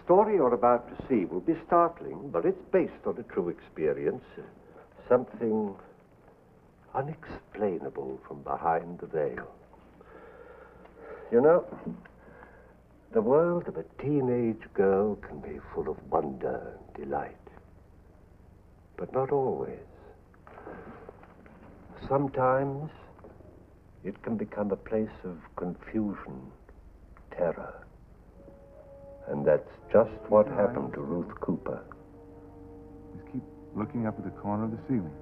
story you're about to see will be startling, but it's based on a true experience. Something unexplainable from behind the veil. You know, the world of a teenage girl can be full of wonder and delight. But not always. Sometimes it can become a place of confusion, terror. And that's just what happened to Ruth Cooper. Just keep looking up at the corner of the ceiling.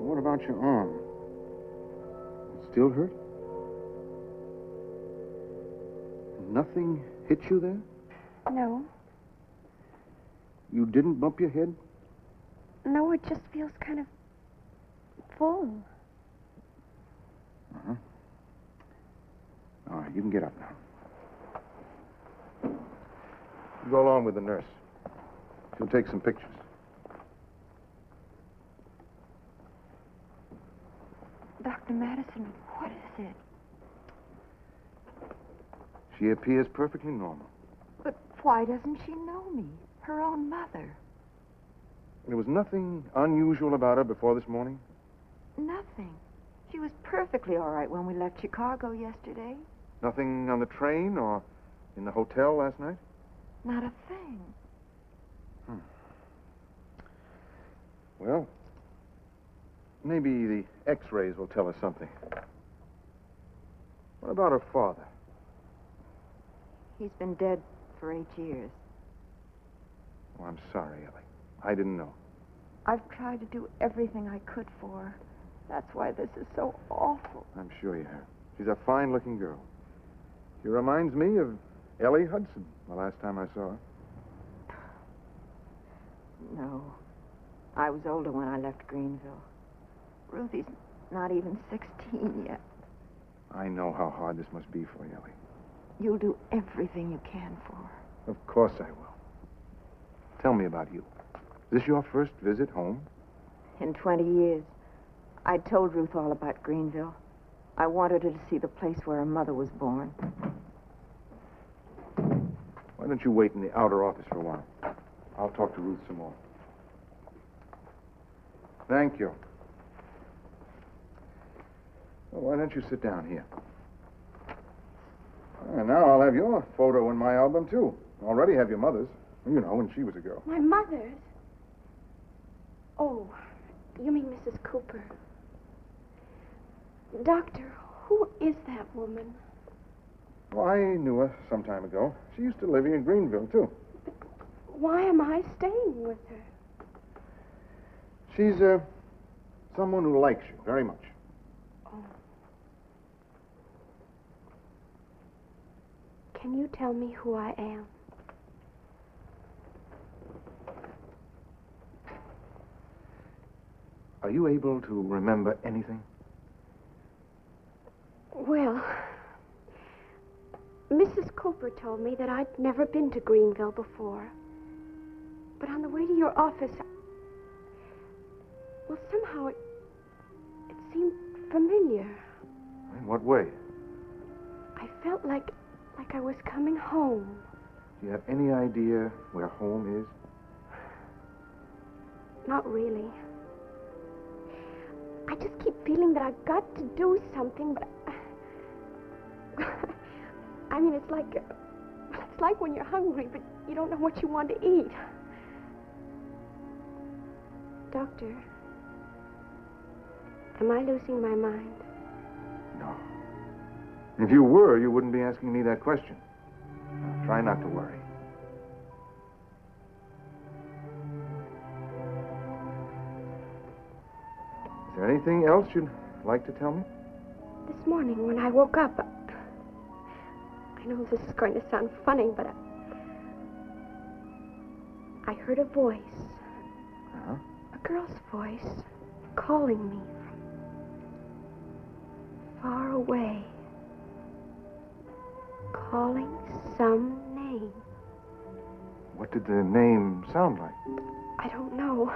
What about your arm? It still hurt? Nothing hit you there? No. You didn't bump your head? No, it just feels kind of full. Uh-huh. All right, you can get up now. You go along with the nurse. She'll take some pictures. Dr. Madison, what is it? She appears perfectly normal. But why doesn't she know me? Her own mother. There was nothing unusual about her before this morning? Nothing. She was perfectly all right when we left Chicago yesterday. Nothing on the train or in the hotel last night? Not a thing. Well, maybe the X-rays will tell us something. What about her father? He's been dead for 8 years. Oh, I'm sorry, Ellie. I didn't know. I've tried to do everything I could for her. That's why this is so awful. I'm sure you have. She's a fine-looking girl. She reminds me of Ellie Hudson, the last time I saw her. No. I was older when I left Greenville. Ruthie's not even 16 yet. I know how hard this must be for you, Ellie. You'll do everything you can for her. Of course I will. Tell me about you. Is this your first visit home? In 20 years. I told Ruth all about Greenville. I wanted her to see the place where her mother was born. Why don't you wait in the outer office for a while? I'll talk to Ruth some more. Thank you. Well, why don't you sit down here? And now I'll have your photo in my album, too. I already have your mother's. You know, when she was a girl. My mother's? Oh, you mean Mrs. Cooper. Doctor, who is that woman? Well, I knew her some time ago. She used to live in Greenville, too. But why am I staying with her? She's, someone who likes you very much. Oh. Can you tell me who I am? Are you able to remember anything? Well, Mrs. Cooper told me that I'd never been to Greenville before. But on the way to your office, well, somehow it seemed familiar. In what way? I felt like I was coming home. Do you have any idea where home is? Not really. I just keep feeling that I've got to do something, but I mean, it's like when you're hungry, but you don't know what you want to eat. Doctor, am I losing my mind? No. If you were, you wouldn't be asking me that question. Now, try not to worry. Is there anything else you'd like to tell me? This morning when I woke up, I know this is going to sound funny, but I heard a voice. Uh-huh. A girl's voice calling me from far away. Calling some name. What did the name sound like? I don't know.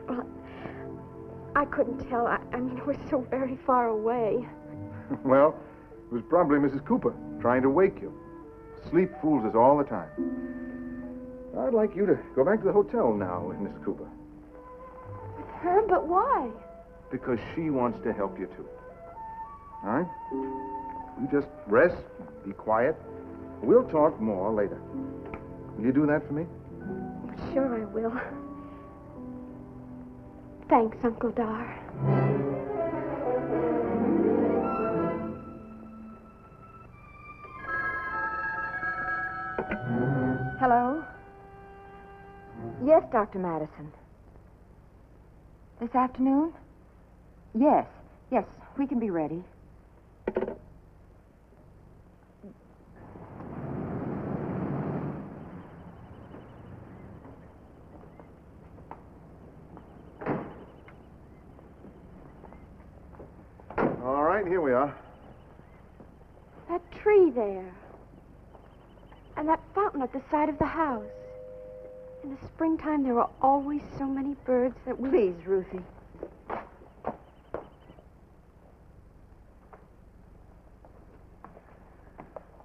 Well, I couldn't tell. I mean, we're so very far away. Well, it was probably Mrs. Cooper trying to wake you. Sleep fools us all the time. I'd like you to go back to the hotel now with Mrs. Cooper. With her? But why? Because she wants to help you, too. All right? You just rest, be quiet. We'll talk more later. Will you do that for me? Sure I will. Thanks, Uncle Dar. Hello? Yes, Dr. Madison. This afternoon? Yes, we can be ready. All right, here we are. That tree there. And that fountain at the side of the house. In the springtime, there are always so many birds that we... Please, Ruthie.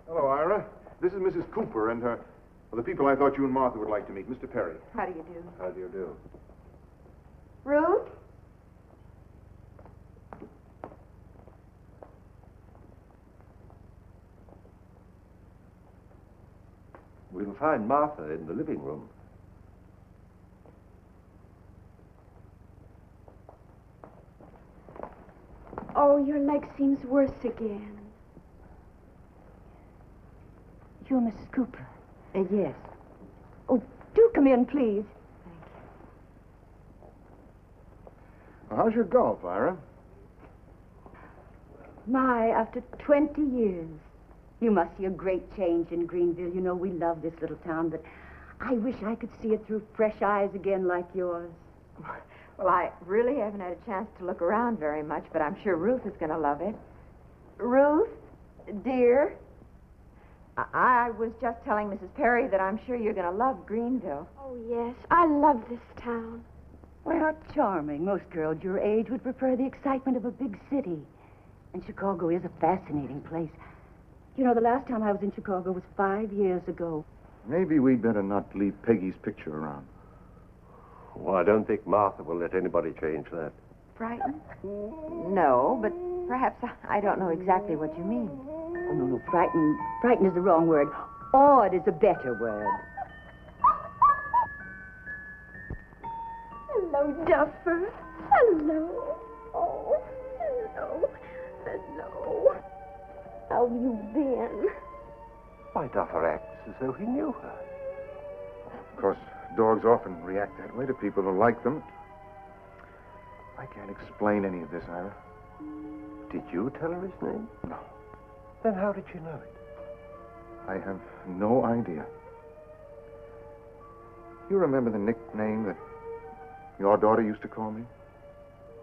Hello, Ira. This is Mrs. Cooper and her... Well, the people I thought you and Martha would like to meet. Mr. Perry. How do you do? How do you do? Ruth? We'll find Martha in the living room. Oh, your leg seems worse again. You're Mrs. Cooper. Yes. Oh, do come in, please. Well, how's your golf, Ira? My, after 20 years. You must see a great change in Greenville. You know, we love this little town, but I wish I could see it through fresh eyes again like yours. Well, I really haven't had a chance to look around very much, but I'm sure Ruth is going to love it. Ruth, dear, I was just telling Mrs. Perry that I'm sure you're going to love Greenville. Oh, yes. I love this town. Why, how charming. Most girls your age would prefer the excitement of a big city. And Chicago is a fascinating place. You know, the last time I was in Chicago was 5 years ago. Maybe we'd better not leave Peggy's picture around. Well, I don't think Martha will let anybody change that. Frightened? No, but perhaps I don't know exactly what you mean. Oh, no, frightened. Frightened is the wrong word. Awed is a better word. Hello, Duffer. Hello. Oh, hello. Hello. How have you been? Why, Duffer acts as though he knew her. Of course, dogs often react that way to people who like them. I can't explain any of this, Ira. Did you tell her his name? No. Then how did you know it? I have no idea. You remember the nickname that your daughter used to call me?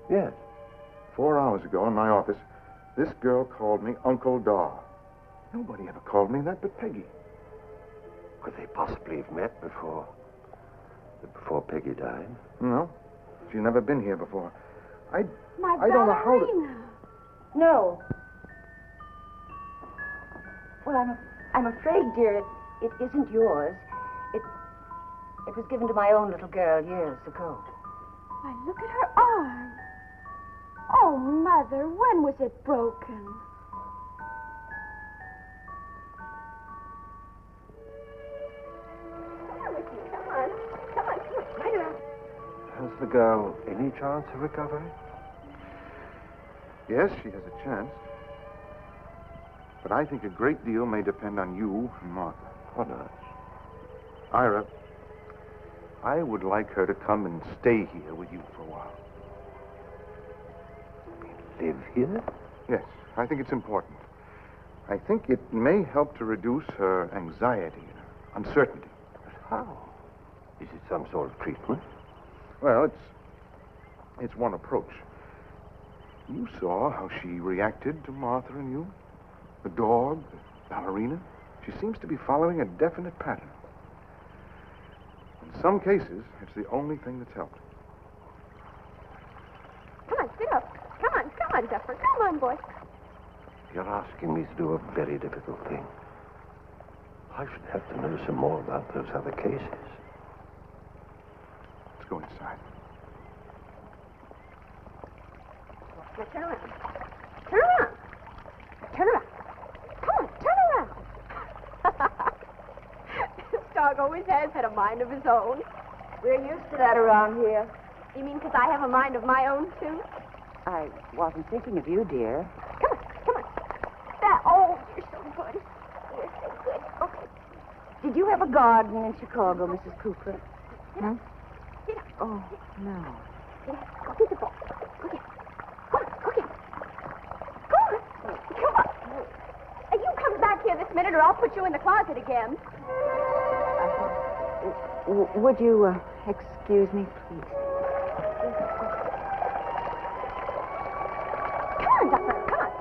Yes. 4 hours ago in my office, this girl called me Uncle Dar. Nobody ever called me that but Peggy. Could they possibly have met before Peggy died? No. She's never been here before. I ballerina. don't know how to... No. Well, I'm afraid, dear, it isn't yours. It was given to my own little girl years ago. Why, look at her arm. Oh, Mother, when was it broken? Come on, right around. Has the girl any chance of recovery? Yes, she has a chance. But I think a great deal may depend on you and Martha. What not? Ira, I would like her to come and stay here with you for a while. Live here? Yes, I think it's important. I think it may help to reduce her anxiety and her uncertainty. But how? Is it some sort of treatment? Well, it's one approach. You saw how she reacted to Martha and you. The dog, the ballerina. She seems to be following a definite pattern. In some cases, it's the only thing that's helped. Sit up. Come on, Zephyr. Come on, boy. You're asking me to do a very difficult thing. I should have to know some more about those other cases. Let's go inside. Now, turn around. Turn around. Turn around. Come on, turn around. This dog always has had a mind of his own. We're used to that around here. You mean because I have a mind of my own, too? I wasn't thinking of you, dear. Come on. Oh, you're so good. You're so good. Okay. Did you have a garden in Chicago, Mrs. Cooper? Huh? Sit up. Oh, no. Go get the ball. Go get it. Come on. You come back here this minute or I'll put you in the closet again. Would you excuse me, please? Come on, Doctor. Come on.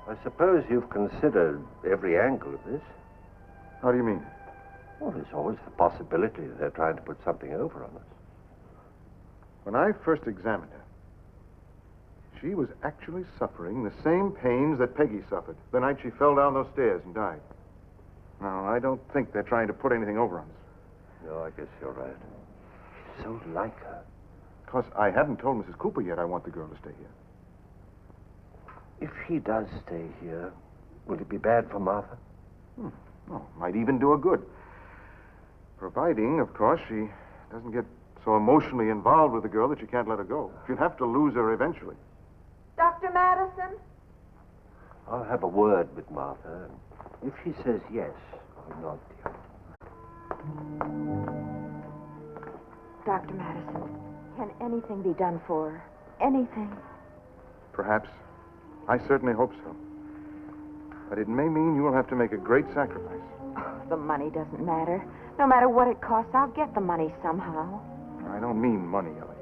I suppose you've considered every angle of this. How do you mean? Well, there's always the possibility that they're trying to put something over on us. When I first examined her, she was actually suffering the same pains that Peggy suffered the night she fell down those stairs and died. Now, I don't think they're trying to put anything over on us. No, I guess you're right. She's so like her. Because I haven't told Mrs. Cooper yet I want the girl to stay here. If she does stay here, will it be bad for Martha? Well, might even do her good. Providing, of course, she doesn't get so emotionally involved with the girl that she can't let her go. She'll have to lose her eventually. Dr. Madison? I'll have a word with Martha. If she says yes, I'll nod, dear. Dr. Madison, can anything be done for her? Anything? Perhaps. I certainly hope so. But it may mean you will have to make a great sacrifice. Oh, the money doesn't matter. No matter what it costs, I'll get the money somehow. I don't mean money, Ellie.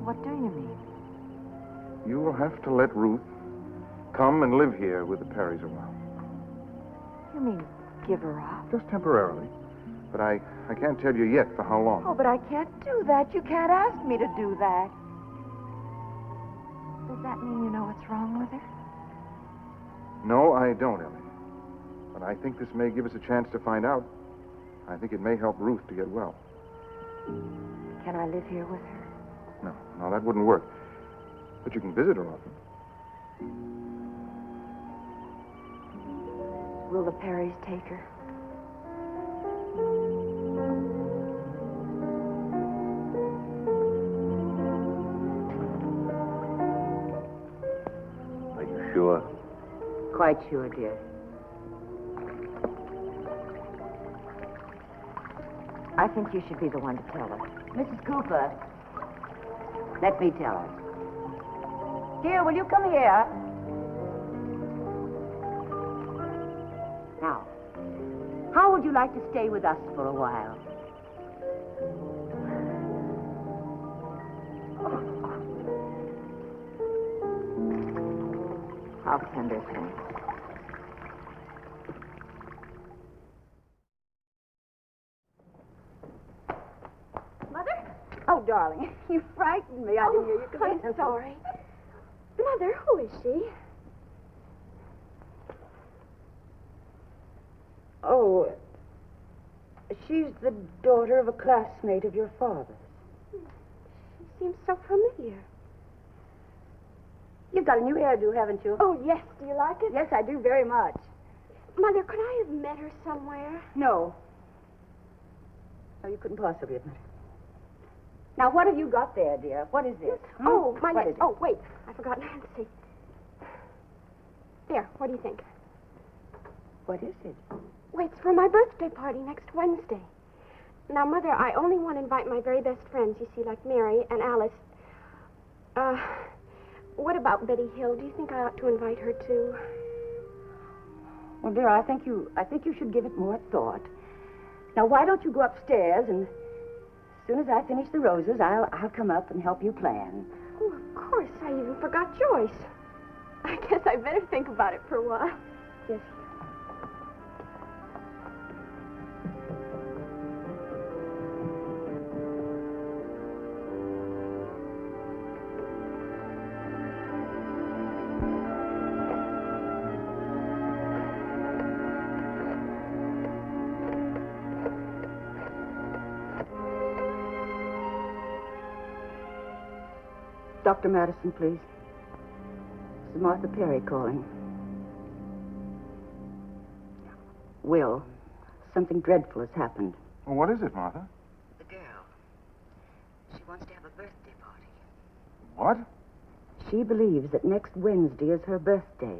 What do you mean? You will have to let Ruth come and live here with the Perrys a while. You mean give her up? Just temporarily. But I can't tell you yet for how long. Oh, but I can't do that. You can't ask me to do that. Does that mean you know what's wrong with her? No, I don't, Ellie. But I think this may give us a chance to find out. I think it may help Ruth to get well. Can I live here with her? No, that wouldn't work. But you can visit her often. Will the Perrys take her? Are you sure? Quite sure, dear. I think you should be the one to tell her. Mrs. Cooper, let me tell her. Dear, will you come here? Now, how would you like to stay with us for a while? How tender thing. Mother? Oh, darling, you frightened me. I didn't hear you come in. I'm sorry. Mother, who is she? Oh, she's the daughter of a classmate of your father's. She seems so familiar. You've got a new hairdo, haven't you? Oh, yes. Do you like it? Yes, I do very much. Mother, could I have met her somewhere? No. No, you couldn't possibly have met her. Now, what have you got there, dear? What is this? Oh, my What list. is it? Oh, wait. I forgot Nancy. There. What do you think? What is it? Wait, it's for my birthday party next Wednesday. Now, Mother, I only want to invite my very best friends, you see, like Mary and Alice. What about Betty Hill? Do you think I ought to invite her, too? Well, dear, I think you should give it more thought. Now, why don't you go upstairs, and as soon as I finish the roses, I'll come up and help you plan. Oh, of course. I even forgot Joyce. I guess I better think about it for a while. Yes. Dr. Madison, please. This is Martha Perry calling. Will, something dreadful has happened. Well, what is it, Martha? The girl. She wants to have a birthday party. What? She believes that next Wednesday is her birthday.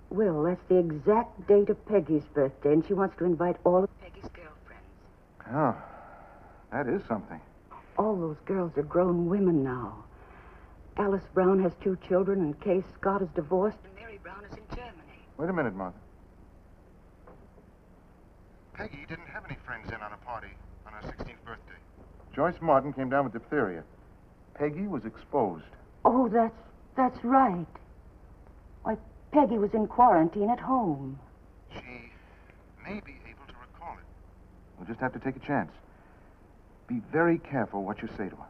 Will, that's the exact date of Peggy's birthday, and she wants to invite all of Peggy's girlfriends. Oh, that is something. All those girls are grown women now. Alice Brown has 2 children, and Kay Scott is divorced, and Mary Brown is in Germany. Wait a minute, Martha. Peggy didn't have any friends in on a party on her 16th birthday. Joyce Martin came down with diphtheria. Peggy was exposed. Oh, that's right. Why, Peggy was in quarantine at home. She may be able to recall it. We'll just have to take a chance. Be very careful what you say to her.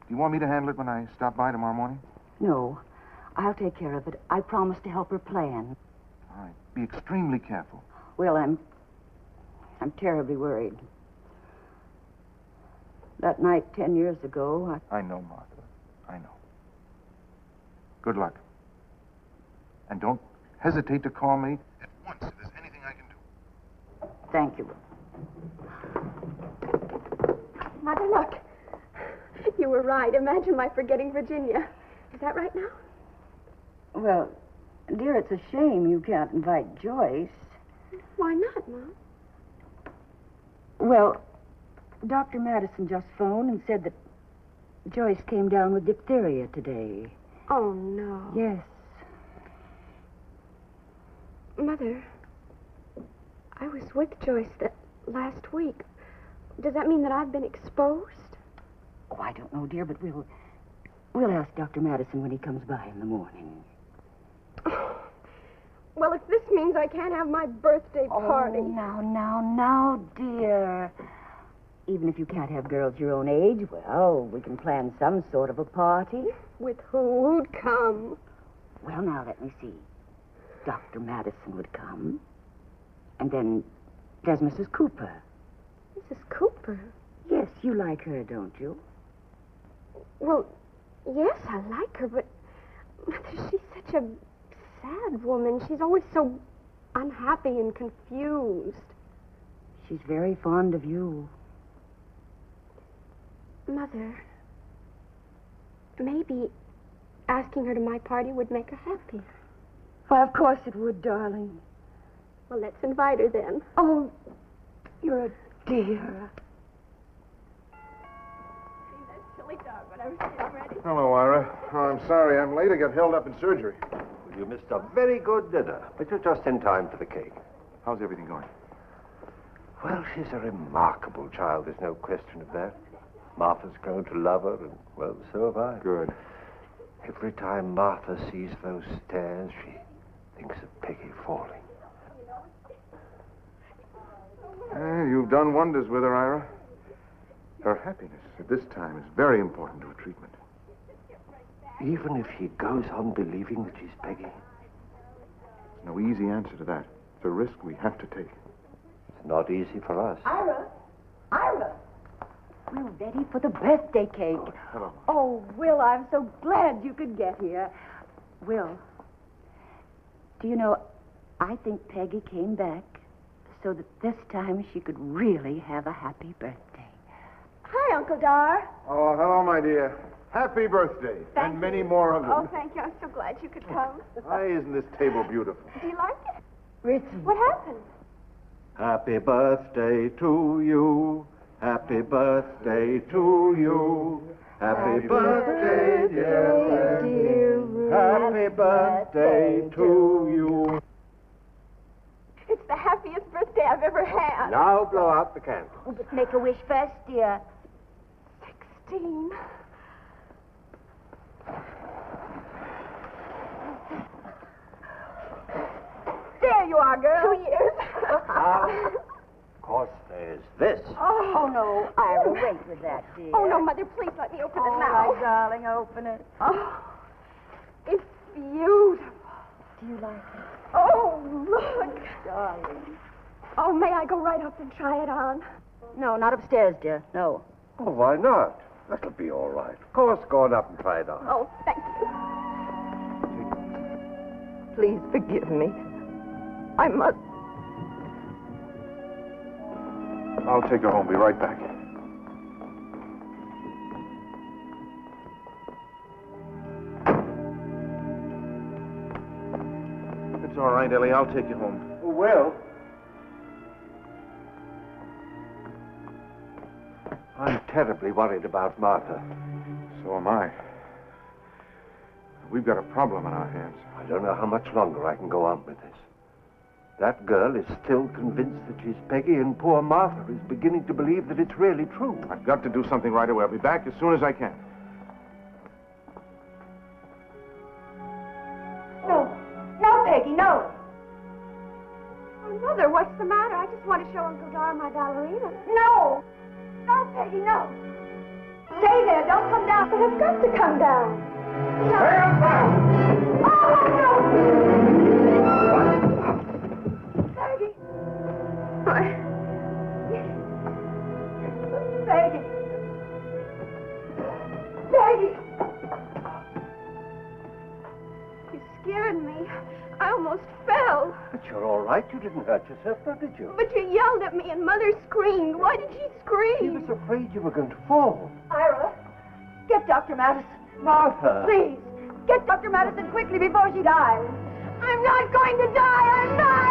Do you want me to handle it when I stop by tomorrow morning? No, I'll take care of it. I promise to help her plan. All right. Be extremely careful. Well, I'm terribly worried. That night 10 years ago, I know, Martha. I know. Good luck. And don't hesitate to call me at once if there's anything I can do. Thank you. Mother, look. You were right. Imagine my forgetting Virginia. Is that right now? Well, dear, it's a shame you can't invite Joyce. Why not, Mom? Well, Dr. Madison just phoned and said that Joyce came down with diphtheria today. Oh, no. Yes. Mother, I was with Joyce that last week. Does that mean that I've been exposed? Oh, I don't know, dear, but we'll ask Dr. Madison when he comes by in the morning. Well, if this means I can't have my birthday party. Oh, now, dear. Even if you can't have girls your own age, well, we can plan some sort of a party. With who? Who'd come? Well, now, let me see. Dr. Madison would come. And then there's Mrs. Cooper. Mrs. Cooper? Yes, you like her, don't you? Well, yes, I like her, but Mother, she's such a sad woman. She's always so unhappy and confused. She's very fond of you. Mother, maybe asking her to my party would make her happier. Why, of course it would, darling. Well, let's invite her then. Oh, you're a dear. See that silly dog when I was getting ready? Hello, Ira. Oh, I'm sorry I'm late. I got held up in surgery. You missed a very good dinner, but you're just in time for the cake. How's everything going? Well, she's a remarkable child, there's no question of that. Martha's grown to love her, and, well, so have I. Good. Every time Martha sees those stairs, she thinks of Peggy falling. You've done wonders with her, Ira. Her happiness at this time is very important to her treatment. Even if he goes on believing that she's Peggy? There's no easy answer to that. It's a risk we have to take. It's not easy for us. Ira! We're ready for the birthday cake. Oh, hello. Oh, Will, I'm so glad you could get here. Will, do you know, I think Peggy came back so that this time she could really have a happy birthday. Hi, Uncle Dar. Oh, hello, my dear. Happy birthday. Thank and many more of them. Oh, thank you. I'm so glad you could come. Why isn't this table beautiful? Do you like it? Ritzy. What happened? Happy birthday to you. Happy birthday to you. Happy birthday, dear Ruth. Happy birthday to you. It's the happiest birthday I've ever had. Now blow out the candle. Oh, but make a wish first, dear. 16. There you are, girl. 2 years. Of course, there's this. Oh, no, Ira, wait with that, dear. Oh, no, Mother, please let me open it All now. right, darling, open it. Oh, it's beautiful. Do you like it? Oh, look. Darling. Oh, may I go right up and try it on? No, not upstairs, dear. No. Oh, why not? That'll be all right. Of course, go on up and try it on. Oh, thank you. Please forgive me. I must. I'll take her home. Be right back. It's all right, Ellie. I'll take you home. Well, I'm terribly worried about Martha. So am I. We've got a problem on our hands. I don't know how much longer I can go on with this. That girl is still convinced that she's Peggy, and poor Martha is beginning to believe that it's really true. I've got to do something right away. I'll be back as soon as I can. No, Peggy, no. Oh, Mother, what's the matter? I just want to show Uncle Dar my ballerina. No. No, Peggy, no. Stay there. Don't come down. But I've got to come down. Stand back! Oh, no! Peggy. Peggy. Peggy. You scared me. I almost fell. But you're all right. You didn't hurt yourself, now, did you? But you yelled at me and Mother screamed. Why did she She scream? was afraid you were going to fall. Ira, get Dr. Madison. Martha! Please, get Dr. Madison quickly before she dies. I'm not going to die. I'm not.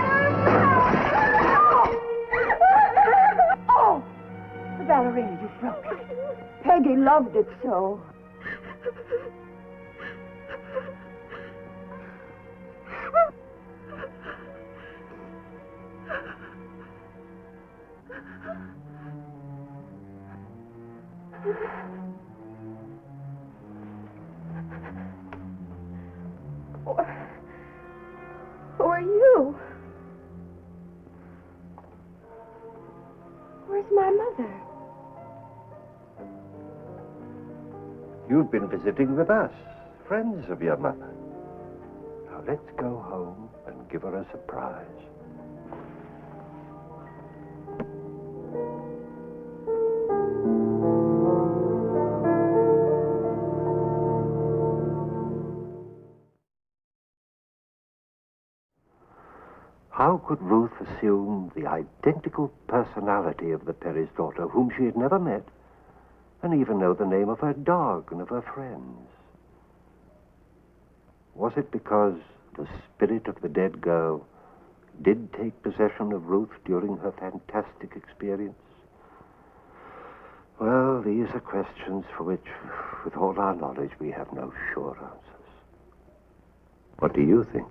Oh, the ballerina you broke. Peggy loved it so. Who are you? Where's my mother? You've been visiting with us, friends of your mother. Now let's go home and give her a surprise. How could Ruth assume the identical personality of the Perry's daughter, whom she had never met, and even know the name of her dog and of her friends? Was it because the spirit of the dead girl did take possession of Ruth during her fantastic experience? Well, these are questions for which, with all our knowledge, we have no sure answers. What do you think?